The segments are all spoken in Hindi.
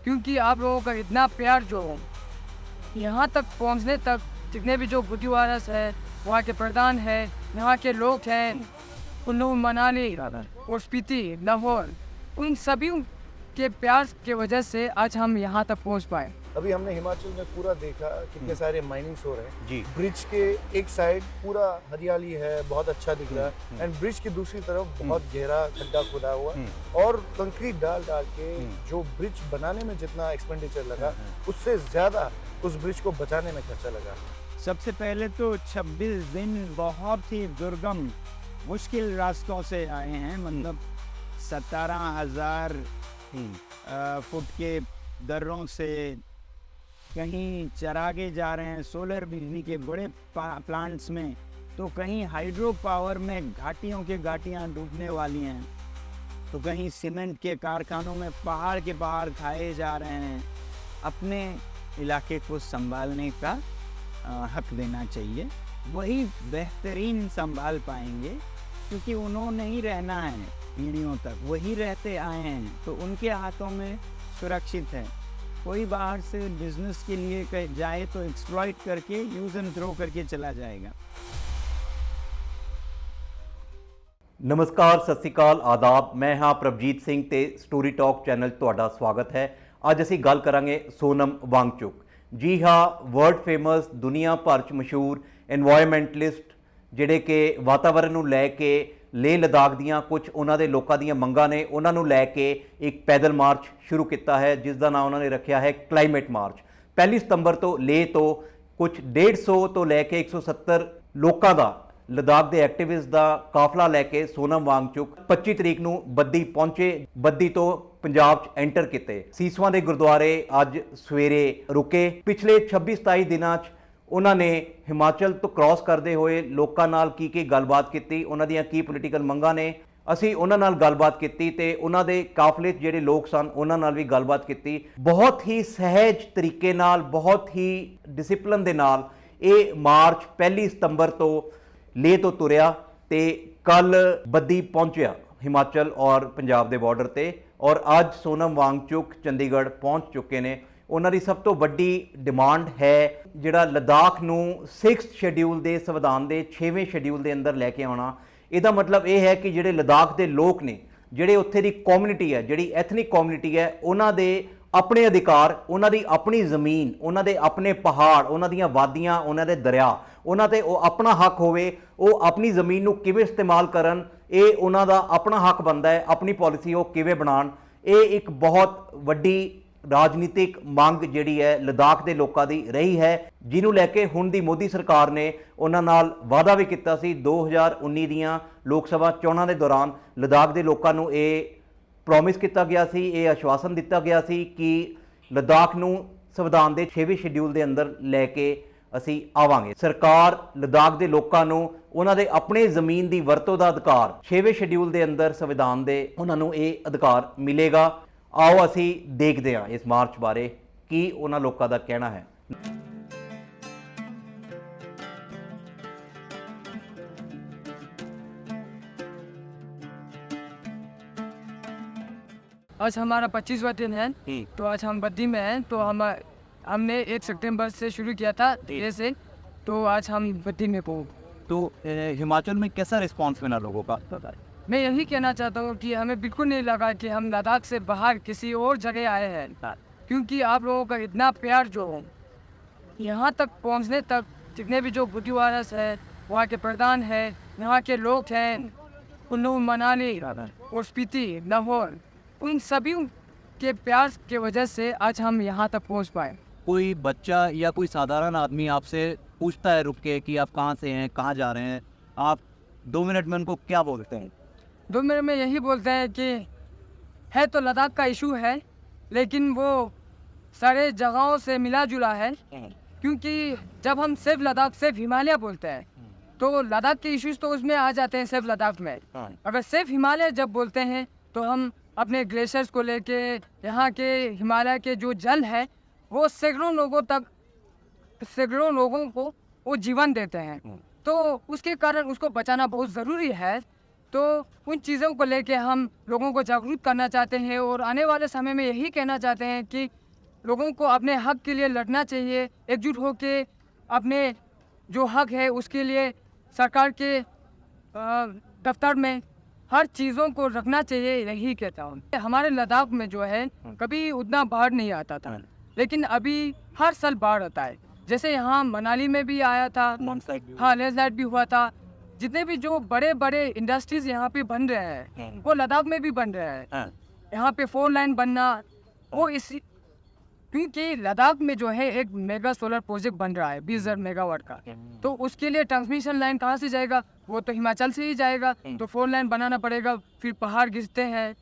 क्योंकि आप लोगों का इतना प्यार जो यहाँ तक पहुँचने तक, जितने भी जो गुरुद्वारास है, वहाँ के प्रधान है, यहाँ के लोग हैं, कुल्लू मनाली और स्पीति लाहौर, उन सभी के प्यार के वजह से आज हम यहाँ तक पहुँच पाए। अभी हमने हिमाचल में पूरा देखा कितने सारे माइनिंग्स हो रहे हैं जी। ब्रिज के एक साइड पूरा हरियाली है, बहुत अच्छा दिख रहा है, एंड ब्रिज की दूसरी तरफ बहुत गहरा खड्डा खुदा हुआ और कंक्रीट डाल के जो ब्रिज बनाने में जितना एक्सपेंडिचर लगा उससे ज्यादा उस ब्रिज को बचाने में खर्चा लगा। सबसे पहले तो 26 दिन बहुत ही दुर्गम मुश्किल रास्तों से आए हैं, मतलब 17,000 फुट के दर्रों से कहीं चरागे जा रहे हैं सोलर बिजली के बड़े प्लांट्स में, तो कहीं हाइड्रो पावर में घाटियों के घाटियाँ डूबने वाली हैं, तो कहीं सीमेंट के कारखानों में पहाड़ के पहाड़ खाए जा रहे हैं। अपने इलाके को संभालने का हक देना चाहिए, वही बेहतरीन संभाल पाएंगे, क्योंकि उन्होंने ही रहना है पीढ़ियों तक, वही रहते आए हैं, तो उनके हाथों में सुरक्षित है। कोई बाहर से बिजनेस के लिए जाए तो एक्सप्लॉइट करके यूज एंड थ्रो करके चला जाएगा। नमस्कार, सत श्री अकाल, आदाब। मैं हाँ प्रभजीत सिंह ते स्टोरी टॉक चैनल ਤੁਹਾਡਾ ਸਵਾਗਤ ਹੈ। ਅੱਜ ਅਸੀਂ ਗੱਲ ਕਰਾਂਗੇ ਸੋਨਮ ਵਾਂਗਚੁਕ। ਜੀ ਹਾਂ, ਵਰਲਡ ਫੇਮਸ, ਦੁਨੀਆ ਭਰ 'ਚ ਮਸ਼ਹੂਰ ਇਨਵਾਇਰਮੈਂਟਲਿਸਟ ਜਿਹੜੇ ਕਿ ਵਾਤਾਵਰਨ ਨੂੰ ਲੈ ਕੇ ਲੇਹ ਲਦਾਖ ਦੀਆਂ ਕੁਝ ਉਹਨਾਂ ਦੇ ਲੋਕਾਂ ਦੀਆਂ ਮੰਗਾਂ ਨੇ, ਉਹਨਾਂ ਨੂੰ ਲੈ ਕੇ ਇੱਕ ਪੈਦਲ ਮਾਰਚ ਸ਼ੁਰੂ ਕੀਤਾ ਹੈ, ਜਿਸ ਦਾ ਨਾਮ ਉਹਨਾਂ ਨੇ ਰੱਖਿਆ ਹੈ ਕਲਾਈਮੇਟ ਮਾਰਚ। 1 ਸਤੰਬਰ ਤੋਂ ਲੇਹ ਤੋਂ ਕੁਝ 150 ਤੋਂ ਲੈ ਕੇ 170 ਲੋਕਾਂ ਦਾ, लद्दाख के एक्टिविस्ट का काफिला लैके सोनम वांगचुक 25 तरीक ਨੂੰ ਬੱਦੀ पहुंचे। ਬੱਦੀ ਤੋਂ पंजाब च एंटर किए। सीसवां के गुरुद्वारे अज सवेरे रुके। पिछले 26-27 दिनों उन्होंने हिमाचल तो क्रॉस करते हुए लोगों नाल की गलबात की, उन्होंने की पोलीटिकल मंगां ने, असी उन्होंने नाल गलबात की ते उन्होंने काफिले जिहड़े लोग सन उन्होंने नाल भी गलबात की। बहुत ही सहज तरीके नाल, बहुत ही डिसिपलिन दे नाल ये मार्च 1 सितंबर तो लेह तो तुरया ते कल ਬੱਦੀ पहुंचया हिमाचल और पंजाब के बॉर्डर ते, और अज सोनम वांगचुक चंडीगढ़ पहुंच चुके ने। उन्होंने सब तो वड्डी डिमांड है जिहड़ा लद्दाख नूं 6th शेड्यूल के संविधान के 6वें शेड्यूल के अंदर लैके आना। इसका मतलब यह है कि जिहड़े लद्दाख के लोग ने, जिहड़े उत्थे दी कम्यूनिटी है, जिहड़ी एथनिक कम्यूनिटी है, उन्हां दे अपने अधिकार, उन्हां दी अपनी ज़मीन, उन्हां दे अपने पहाड़, उन्हां दीयां वादियां, उन्हां दे दरिया, उन्हां ते अपना हक होवे, वो अपनी ज़मीन नूं किवें इस्तेमाल करन, ये उन्हां दा अपना हक बनता है। अपनी पॉलिसी वो किवें बनाण, ये एक बहुत वड्डी राजनीतिक मंग जिहड़ी है लद्दाख के लोगों की रही है, जिन्हों लैके हुण दी मोदी सरकार ने उन्हां नाल वादा भी किया सी। 2019 दीयां लोक सभा चोणां दे दौरान लद्दाख के लोगों नूं ये प्रॉमिस किया गया सी, ये आश्वासन दिता गया सी कि लद्दाख नूं संविधान के 6वें शेड्यूल के अंदर लैके असी आवांगे। सरकार लद्दाख के लोगों नूं उन्हां दे अपने ज़मीन की वरतों का अधिकार 6वें शेड्यूल के अंदर संविधान के उन्हां नूं ये अधिकार मिलेगा। आओ असी देखते हैं इस मार्च बारे की उन्हां लोगों का कहना है। आज हमारा 25वां दिन है, तो आज हम बद्दी में हैं। तो हमने 1 सितंबर से शुरू किया था ये से, तो आज हम बद्दी में पहुँच। तो हिमाचल में कैसा रिस्पांस मिला लोगों का? मैं यही कहना चाहता हूँ कि हमें बिल्कुल नहीं लगा कि हम लद्दाख से बाहर किसी और जगह आए हैं, क्योंकि आप लोगों का इतना प्यार जो यहाँ तक पहुँचने तक, जितने भी जो गुरुद्वारास है, वहाँ के प्रधान है, यहाँ के लोग हैं, कुल्लू मनाली और स्पीति लाहौर, उन सभी के प्यार के वजह से आज हम यहाँ तक पहुँच पाए। कोई बच्चा या कोई साधारण आदमी आपसे पूछता है रुक के कि आप कहाँ से हैं, कहाँ जा रहे हैं, आप 2 मिनट में उनको क्या बोलते हैं? 2 मिनट में यही बोलते हैं कि है तो लद्दाख का इशू है, लेकिन वो सारे जगहों से मिला जुला है, क्योंकि जब हम सिर्फ लद्दाख, सिर्फ हिमालय बोलते हैं तो लद्दाख के इश्यूज तो उसमें आ जाते हैं सिर्फ लद्दाख में। अगर सिर्फ हिमालय जब बोलते हैं तो हम अपने ग्लेशियर्स को लेके, यहाँ के हिमालय के जो जल है वो सैकड़ों लोगों को वो जीवन देते हैं, तो उसके कारण उसको बचाना बहुत ज़रूरी है। तो उन चीज़ों को लेके हम लोगों को जागरूक करना चाहते हैं और आने वाले समय में यही कहना चाहते हैं कि लोगों को अपने हक के लिए लड़ना चाहिए, एकजुट होकर अपने जो हक है उसके लिए सरकार के दफ्तर में हर चीज़ों को रखना चाहिए, यही कहता हूँ। हमारे लद्दाख में जो है कभी उतना बाढ़ नहीं आता था, लेकिन अभी हर साल बाढ़ आता है। जैसे यहाँ मनाली में भी आया था, हाँ लैंडस्लाइड भी हुआ था। जितने भी जो बड़े बड़े इंडस्ट्रीज यहाँ पे बन रहे हैं वो लद्दाख में भी बन रहे हैं। यहाँ पे 4 लाइन बनना वो इसी क्योंकि लद्दाख में जो है एक मेगा सोलर प्रोजेक्ट बन रहा है 20,000 मेगावाट का, तो उसके लिए ट्रांसमिशन लाइन कहाँ से जाएगा? वो तो हिमाचल से ही जाएगा, तो 4 लाइन बनाना पड़ेगा। फिर पहाड़ गिरते हैं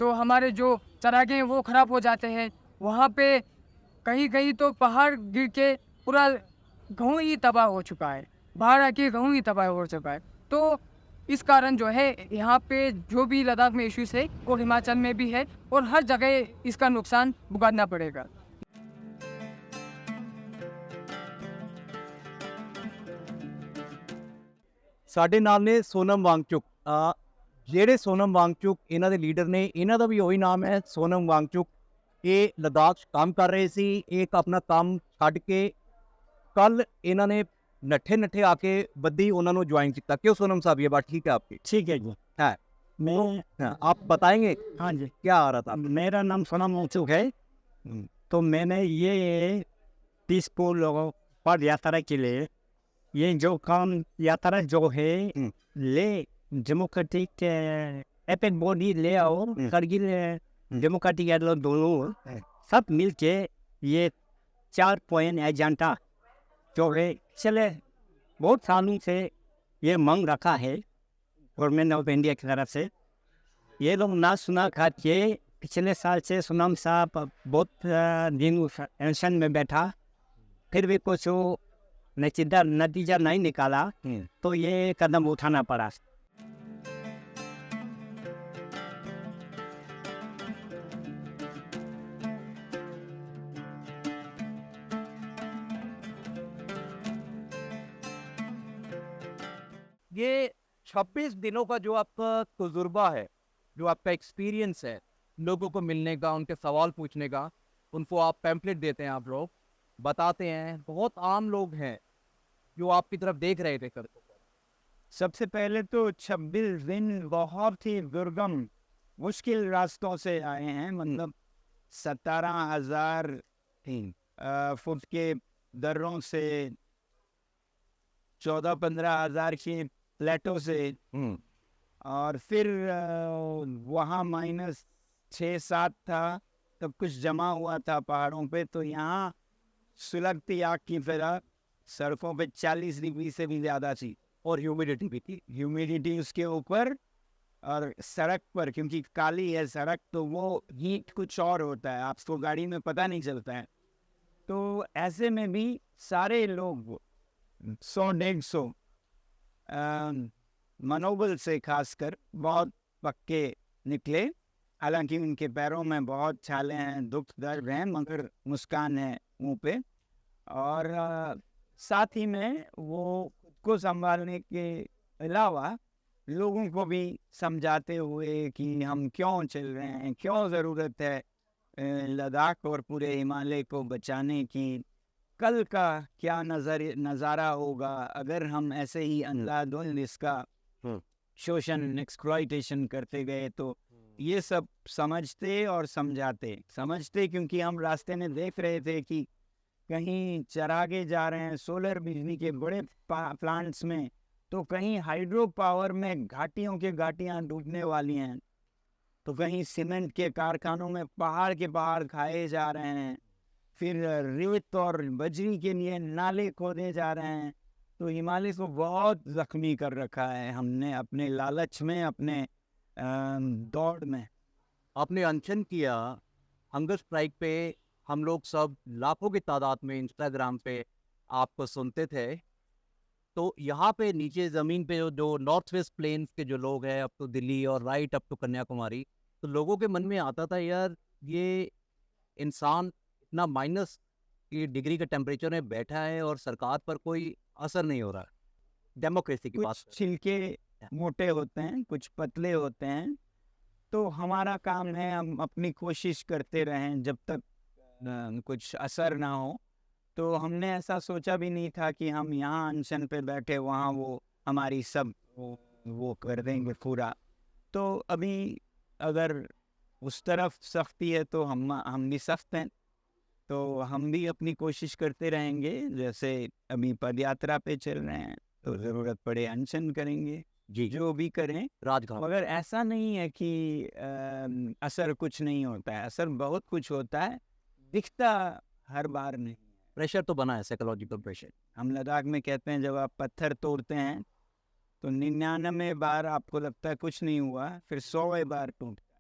तो हमारे जो चरागे हैं वो ख़राब हो जाते हैं। वहाँ पे कहीं कहीं तो पहाड़ गिर के पूरा गेहूँ ही तबाह हो चुका है, बाहर आके गेहूँ ही तबाह हो चुका है। तो इस कारण जो है यहाँ पे जो भी लद्दाख में इश्यूज है वो हिमाचल में भी है और हर जगह इसका नुकसान भुगतना पड़ेगा। ਸਾਡੇ ਨਾਲ ਨੇ ਸੋਨਮ ਵਾਂਗਚੁਕ। ਜਿਹੜੇ ਸੋਨਮ ਵਾਂਗਚੁਕ ਇਹਨਾਂ ਦੇ ਲੀਡਰ ਨੇ, ਇਹਨਾਂ ਦਾ ਵੀ ਉਹੀ ਨਾਮ ਹੈ ਸੋਨਮ ਵਾਂਗਚੁਕ। ਇਹ ਲਦਾਖ 'ਚ ਕੰਮ ਕਰ ਰਹੇ ਸੀ। ਇਹ ਆਪਣਾ ਕੰਮ ਛੱਡ ਕੇ ਕੱਲ ਇਹਨਾਂ ਨੇ नट्ठे आके बद्दी उन्होंने ज्वाइन किया। क्यों सोनम साहब, ये बात ठीक है आपकी? ठीक है जी। है मैं हाँ, आप बताएंगे हाँ जी, क्या आ रहा था? मेरा नाम सोनम वांगचुक है। तो मैंने ये पीसफुल लोगों पर यात्रा के लिए ये जो काम यात्रा जो है ले डेमोक्रेटिक एपेक बॉडी ले आओ करगिल डेमोक्रेटिक दोनों सब मिल के ये 4 पॉइंट एजेंडा जो है चले बहुत सालों से ये मांग रखा है गवर्नमेंट ऑफ इंडिया की तरफ से। ये लोग ना सुना खा के पिछले साल से सोनम साहब बहुत दिन टेंशन में बैठा, फिर भी कुछ नतीजा नहीं निकाला, तो ये कदम उठाना पड़ा। ये 26 दिनों का जो आपका तजुर्बा है, जो आपका एक्सपीरियंस है लोगों को मिलने का, उनके सवाल पूछने का, उनको आप पैम्पलेट देते हैं, आप लोग बताते हैं। बहुत आम लोग हैं जो आपकी तरफ देख रहे थे कल। सबसे पहले तो 26 दिन बहुत ही दुर्गम मुश्किल रास्तों से आए हैं, मतलब 17,000 फुट के दर्रों से, 14-15 हज़ार के प्लेटों से, और फिर वहाँ -6-7 था, तब कुछ जमा हुआ था पहाड़ों पे। तो यहाँ सुलगती आग की तरह सड़कों पे 40 डिग्री से भी ज़्यादा थी, और ह्यूमिडिटी भी थी। ह्यूमिडिटी उसके ऊपर, और सड़क पर क्योंकि काली है सड़क तो वो हीट कुछ और होता है, आपको गाड़ी में पता नहीं चलता है। तो ऐसे में भी सारे लोग 100-150 मनोबल से खासकर बहुत पक्के निकले। हालांकि उनके पैरों में बहुत छाले हैं, दुख दर्द हैं, मगर मुस्कान है मुंह पे। और साथ ही में वो खुद को संभालने के अलावा लोगों को भी समझाते हुए कि हम क्यों चल रहे हैं, क्यों ज़रूरत है लद्दाख और पूरे हिमालय को बचाने की, कल का क्या नज़ारा होगा अगर हम ऐसे ही अंधाधुंध इसका शोषण एक्सप्लॉइटेशन करते गए। तो ये सब समझते और समझते क्योंकि हम रास्ते में देख रहे थे कि कहीं चरागे जा रहे हैं सोलर बिजली के बड़े प्लांट्स में, तो कहीं हाइड्रो पावर में घाटियों के घाटियाँ डूबने वाली हैं, तो कहीं सीमेंट के कारखानों में पहाड़ के पहाड़ खाए जा रहे हैं, फिर रेत और बजरी के लिए नाले खोदे जा रहे हैं। तो हिमालय को बहुत जख्मी कर रखा है हमने अपने लालच में, अपने दौड़ में। आपने अनशन किया, हंगर स्ट्राइक पे हम लोग सब लाखों की तादाद में इंस्टाग्राम पे आपको सुनते थे। तो यहाँ पे नीचे ज़मीन पे जो नॉर्थ वेस्ट प्लेन्स के जो लोग हैं, अप टू दिल्ली और राइट अप टू कन्याकुमारी, तो लोगों के मन में आता था यार ये इंसान इतना माइनस की डिग्री का टेम्परेचर में बैठा है और सरकार पर कोई असर नहीं हो रहा। डेमोक्रेसी की बात कुछ छिलके मोटे होते हैं, कुछ पतले होते हैं। तो हमारा काम है हम अपनी कोशिश करते रहें जब तक कुछ असर ना हो। तो हमने ऐसा सोचा भी नहीं था कि हम यहाँ अनशन पे बैठे वहाँ वो हमारी सब वो कर देंगे पूरा। तो अभी अगर उस तरफ सख्ती है तो हम भी सख्त हैं। तो हम भी अपनी कोशिश करते रहेंगे, जैसे अभी पदयात्रा पे चल रहे हैं तो ज़रूरत पड़े अनशन करेंगे, जी जो भी करें। राजघाट मगर ऐसा नहीं है कि असर कुछ नहीं होता है, असर बहुत कुछ होता है, दिखता हर बार नहीं। प्रेशर तो बना है, साइकोलॉजिकल प्रेशर। हम लद्दाख में कहते हैं जब आप पत्थर तोड़ते हैं तो 99 बार आपको लगता है कुछ नहीं हुआ, फिर 100वें बार टूटता है।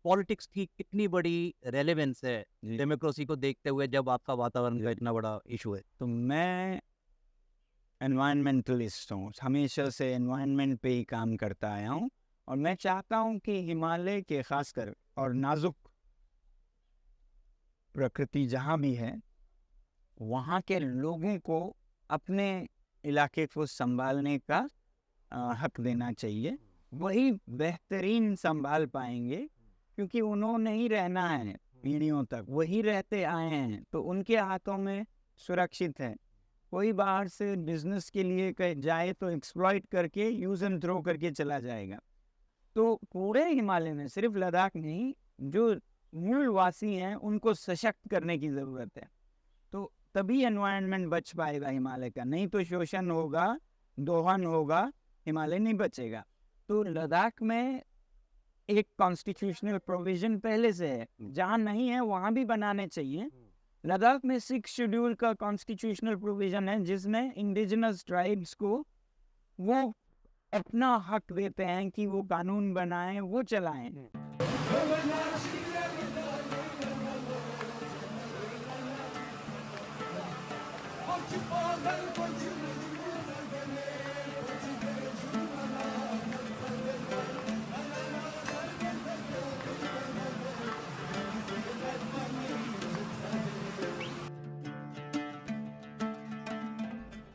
पॉलिटिक्स की कितनी बड़ी रेलेवेंस है जी। डेमोक्रेसी को देखते हुए जब आपका वातावरण का इतना बड़ा इशू है? तो मैं एनवायरमेंटलिस्ट हूँ, हमेशा से एनवायरनमेंट पे ही काम करता आया हूँ। और मैं चाहता हूँ कि हिमालय के खासकर और नाजुक प्रकृति जहाँ भी है वहाँ के लोगों को अपने इलाके को संभालने का हक देना चाहिए। वही बेहतरीन संभाल पाएंगे, क्योंकि उन्होंने ही रहना है पीढ़ियों तक, वही रहते आए हैं, तो उनके हाथों में सुरक्षित है। कोई बाहर से बिजनेस के लिए जाए तो एक्सप्लॉइट करके यूज एंड थ्रो करके चला जाएगा। तो पूरे हिमालय में, सिर्फ लद्दाख नहीं, जो मूल वासी हैं उनको सशक्त करने की ज़रूरत है। तो तभी एनवायरनमेंट बच पाएगा हिमालय का, नहीं तो शोषण होगा, दोहन होगा, हिमालय नहीं बचेगा। तो लद्दाख में एक कॉन्स्टिट्यूशनल प्रोविजन पहले से है, जहाँ नहीं है वहाँ भी बनाने चाहिए। लद्दाख में 6 शेड्यूल का कॉन्स्टिट्यूशनल प्रोविजन है जिसमें इंडिजिनस ट्राइब्स को वो अपना हक देते हैं कि वो कानून बनाएं, वो चलाएं।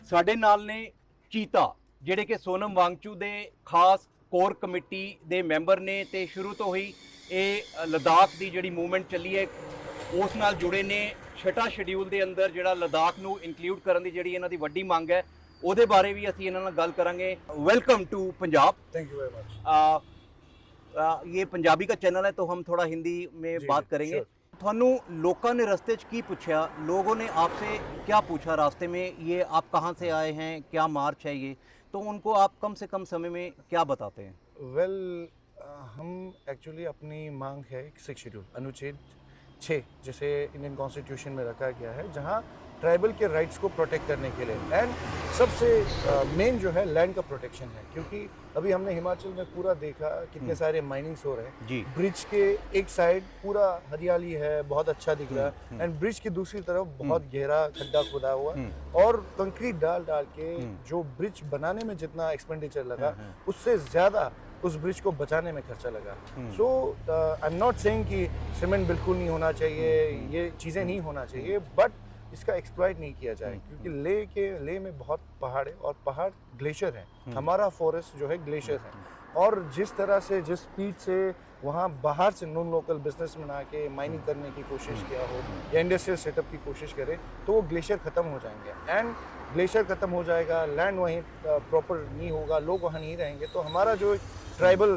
ਸਾਡੇ ਨਾਲ ਨੇ ਚੀਤਾ, ਜਿਹੜੇ ਕਿ ਸੋਨਮ ਵਾਂਗਚੂ ਦੇ ਖਾਸ ਕੋਰ ਕਮੇਟੀ ਦੇ ਮੈਂਬਰ ਨੇ ਤੇ ਸ਼ੁਰੂ ਤੋਂ ਹੀ ਇਹ ਲਦਾਖ ਦੀ ਜਿਹੜੀ ਮੂਵਮੈਂਟ ਚੱਲੀ ਹੈ ਉਸ ਨਾਲ ਜੁੜੇ ਨੇ। 6ਵਾਂ ਸ਼ਡਿਊਲ ਦੇ ਅੰਦਰ ਜਿਹੜਾ ਲਦਾਖ ਨੂੰ ਇਨਕਲੂਡ ਕਰਨ ਦੀ ਜਿਹੜੀ ਇਹਨਾਂ ਦੀ ਵੱਡੀ ਮੰਗ ਹੈ ਉਹਦੇ ਬਾਰੇ ਵੀ ਅਸੀਂ ਇਹਨਾਂ ਨਾਲ ਗੱਲ ਕਰਾਂਗੇ। Welcome to Punjab. Thank you very much. ये पंजाबी का चैनल है तो हम थोड़ा हिंदी में जी, बात जी, करेंगे। sure। ਤੁਹਾਨੂੰ लोगों ने रास्ते च की पूछा, लोगों ने आपसे क्या पूछा रास्ते में, ये आप कहाँ से आए हैं, क्या मार्च है ये, तो उनको आप कम से कम समय में क्या बताते हैं? वेल हम एक्चुअली अपनी मांग है 6 शेड्यूल अनुच्छेद 6 जिसे इंडियन कॉन्स्टिट्यूशन में रखा गया है, जहाँ ट्राइबल के राइट्स को प्रोटेक्ट करने के लिए एंड सबसे मेन जो है लैंड का प्रोटेक्शन है। क्योंकि अभी हमने हिमाचल में पूरा देखा कितने सारे माइनिंग्स हो रहे हैं। जी। ब्रिज के एक साइड पूरा हरियाली है, बहुत अच्छा दिख रहा है, एंड ब्रिज की दूसरी तरफ बहुत गहरा खड्डा खुदा हुआ और कंक्रीट डाल डाल के जो ब्रिज बनाने में जितना एक्सपेंडिचर लगा उससे ज़्यादा उस ब्रिज को बचाने में खर्चा लगा। सो आई एम नॉट सेइंग कि सीमेंट बिल्कुल नहीं होना चाहिए, ये चीज़ें नहीं होना चाहिए, बट इसका एक्सप्लॉइट नहीं किया जाए। क्योंकि लेह में बहुत पहाड़ है और पहाड़ ग्लेशियर है, हमारा फॉरेस्ट जो है ग्लेशियर है, और जिस तरह से जिस स्पीड से वहाँ बाहर से नॉन लोकल बिजनेसमैन आके माइनिंग करने की कोशिश किया हो या इंडस्ट्रियल सेटअप की कोशिश करे तो वो ग्लेशियर ख़त्म हो जाएंगे, एंड ग्लेशियर ख़त्म हो जाएगा, लैंड वहीं प्रॉपर नहीं होगा, लोग वहाँ नहीं रहेंगे। तो हमारा जो ट्राइबल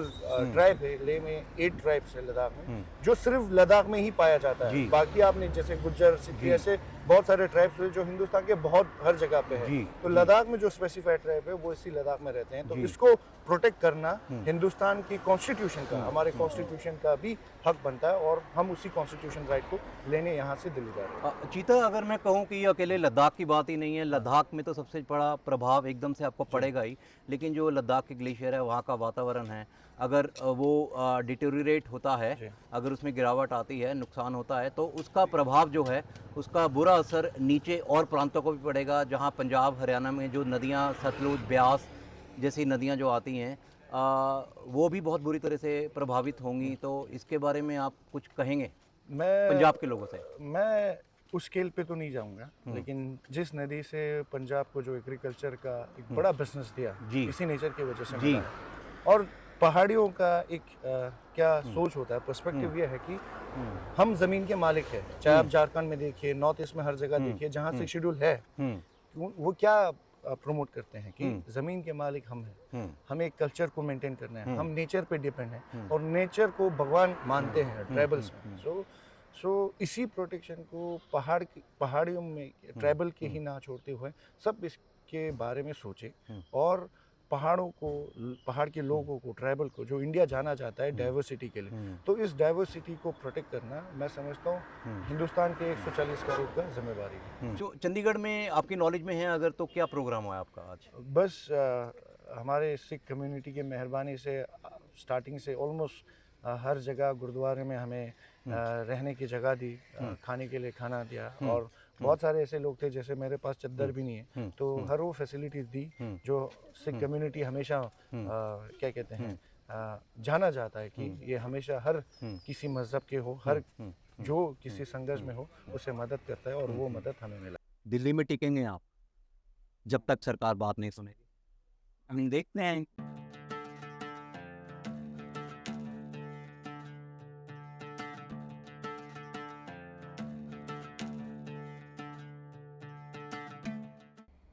ट्राइब है लेह में 8 ट्राइब्स है लद्दाख में, जो सिर्फ लद्दाख में ही पाया जाता है। बाकी आपने जैसे गुज्जर सिक्की ऐसे बहुत सारे ट्राइब्स हैं जो हिंदुस्तान के बहुत हर जगह पे है। तो लद्दाख में जो स्पेसिफाइड ट्राइब है वो इसी लद्दाख में रहते हैं। तो इसको प्रोटेक्ट करना हिंदुस्तान की कॉन्स्टिट्यूशन का, हमारे कॉन्स्टिट्यूशन का भी हक बनता है, और हम उसी कॉन्स्टिट्यूशन राइट को लेने यहाँ से दिल्ली जा रहे हैं। चीता, अगर मैं कहूँ कि ये अकेले लद्दाख की बात ही नहीं है, लद्दाख में तो सबसे बड़ा प्रभाव एकदम से आपको पड़ेगा ही, लेकिन जो लद्दाख के ग्लेशियर है वहाँ का वातावरण है, अगर वो डिटेरियोरेट होता है, अगर उसमें गिरावट आती है, नुकसान होता है, तो उसका प्रभाव जो है उसका बुरा असर नीचे और प्रांतों को भी पड़ेगा। जहाँ पंजाब हरियाणा में जो नदियाँ सतलुज ब्यास जैसी नदियाँ जो आती हैं वो भी बहुत बुरी तरह से प्रभावित होंगी। तो इसके बारे में आप कुछ कहेंगे मैं पंजाब के लोगों से? मैं उस स्केल पे तो नहीं जाऊंगा, लेकिन जिस नदी से पंजाब को जो एग्रीकल्चर का एक बड़ा बिजनेस दिया, जी। इसी नेचर की वजह से जी। मिला है। और पहाड़ियों का एक क्या सोच होता है, पर्सपेक्टिव ये है कि हम जमीन के मालिक हैं। चाहे आप झारखंड में देखिए, नॉर्थ ईस्ट में हर जगह देखिए, जहाँ से शेड्यूल है, वो क्या प्रमोट करते हैं कि जमीन के मालिक हम हैं, हमें एक कल्चर को मेंटेन करना है, हम नेचर पे डिपेंड हैं और नेचर को भगवान मानते हैं ट्राइबल्स में। सो इसी प्रोटेक्शन को पहाड़ियों में ट्राइबल के ही ना छोड़ते हुए सब इसके बारे में सोचे और पहाड़ के लोगों को, ट्राइबल को, जो इंडिया जाना चाहता है डाइवर्सिटी के लिए, तो इस डाइवर्सिटी को प्रोटेक्ट करना मैं समझता हूँ हिंदुस्तान के 140 करोड़ का जिम्मेवारी है। जो चंडीगढ़ में आपकी नॉलेज में है अगर, तो क्या प्रोग्राम हुआ आपका आज? बस हमारे सिख कम्युनिटी की मेहरबानी से स्टार्टिंग से ऑलमोस्ट हर जगह गुरुद्वारे में हमें रहने की जगह दी, खाने के लिए खाना दिया और बहुत सारे ऐसे लोग थे जैसे मेरे पास चद्दर भी नहीं है, तो हर वो फैसिलिटीज़ दी जो सिख कम्युनिटी हमेशा क्या कहते हैं जाना जाता है कि ये हमेशा हर किसी मज़हब के हो, हर जो किसी संघर्ष में हो उसे मदद करता है और वो मदद हमें मिला। दिल्ली में टिकेंगे आप जब तक सरकार बात नहीं सुनेगी? हम देखते हैं।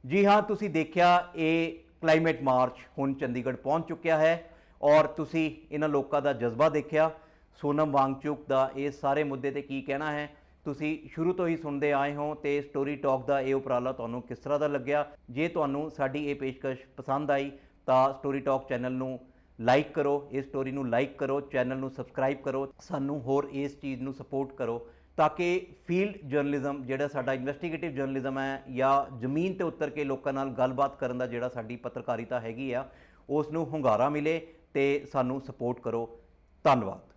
ਜੀ ਹਾਂ, ਤੁਸੀਂ ਦੇਖਿਆ ਇਹ ਕਲਾਈਮੇਟ ਮਾਰਚ ਹੁਣ ਚੰਡੀਗੜ੍ਹ ਪਹੁੰਚ ਚੁੱਕਿਆ ਹੈ ਔਰ ਤੁਸੀਂ ਇਹਨਾਂ ਲੋਕਾਂ ਦਾ ਜਜ਼ਬਾ ਦੇਖਿਆ। ਸੋਨਮ ਵਾਂਗਚੁਕ ਦਾ ਇਹ ਸਾਰੇ ਮੁੱਦੇ ਤੇ ਕੀ ਕਹਿਣਾ ਹੈ ਤੁਸੀਂ ਸ਼ੁਰੂ ਤੋਂ ਹੀ ਸੁਣਦੇ ਆਏ ਹੋ ਤੇ ਸਟੋਰੀ ਟਾਕ ਦਾ ਇਹ ਉਪਰਾਲਾ ਤੁਹਾਨੂੰ ਕਿਸ ਤਰ੍ਹਾਂ ਦਾ ਲੱਗਿਆ? ਜੇ ਤੁਹਾਨੂੰ ਸਾਡੀ ਇਹ ਪੇਸ਼ਕਸ਼ ਪਸੰਦ ਆਈ ਤਾਂ ਸਟੋਰੀ ਟਾਕ ਚੈਨਲ ਨੂੰ ਲਾਈਕ ਕਰੋ, ਇਸ ਸਟੋਰੀ ਨੂੰ ਲਾਈਕ ਕਰੋ, ਚੈਨਲ ਨੂੰ ਸਬਸਕ੍ਰਾਈਬ ਕਰੋ, ਸਾਨੂੰ ਹੋਰ ਇਸ ਚੀਜ਼ ਨੂੰ ਸਪੋਰਟ ਕਰੋ ताकि फील्ड जर्नलिज्म जिहड़ा साडा इन्वेस्टिगेटिव जर्नलिज्म है या जमीन ते उतर के लोकां नाल गलबात करन दा जिहड़ा साडी पत्रकारिता हैगी आ उस नूं हुंगारा मिले ते सानूं सपोर्ट करो। धन्नवाद।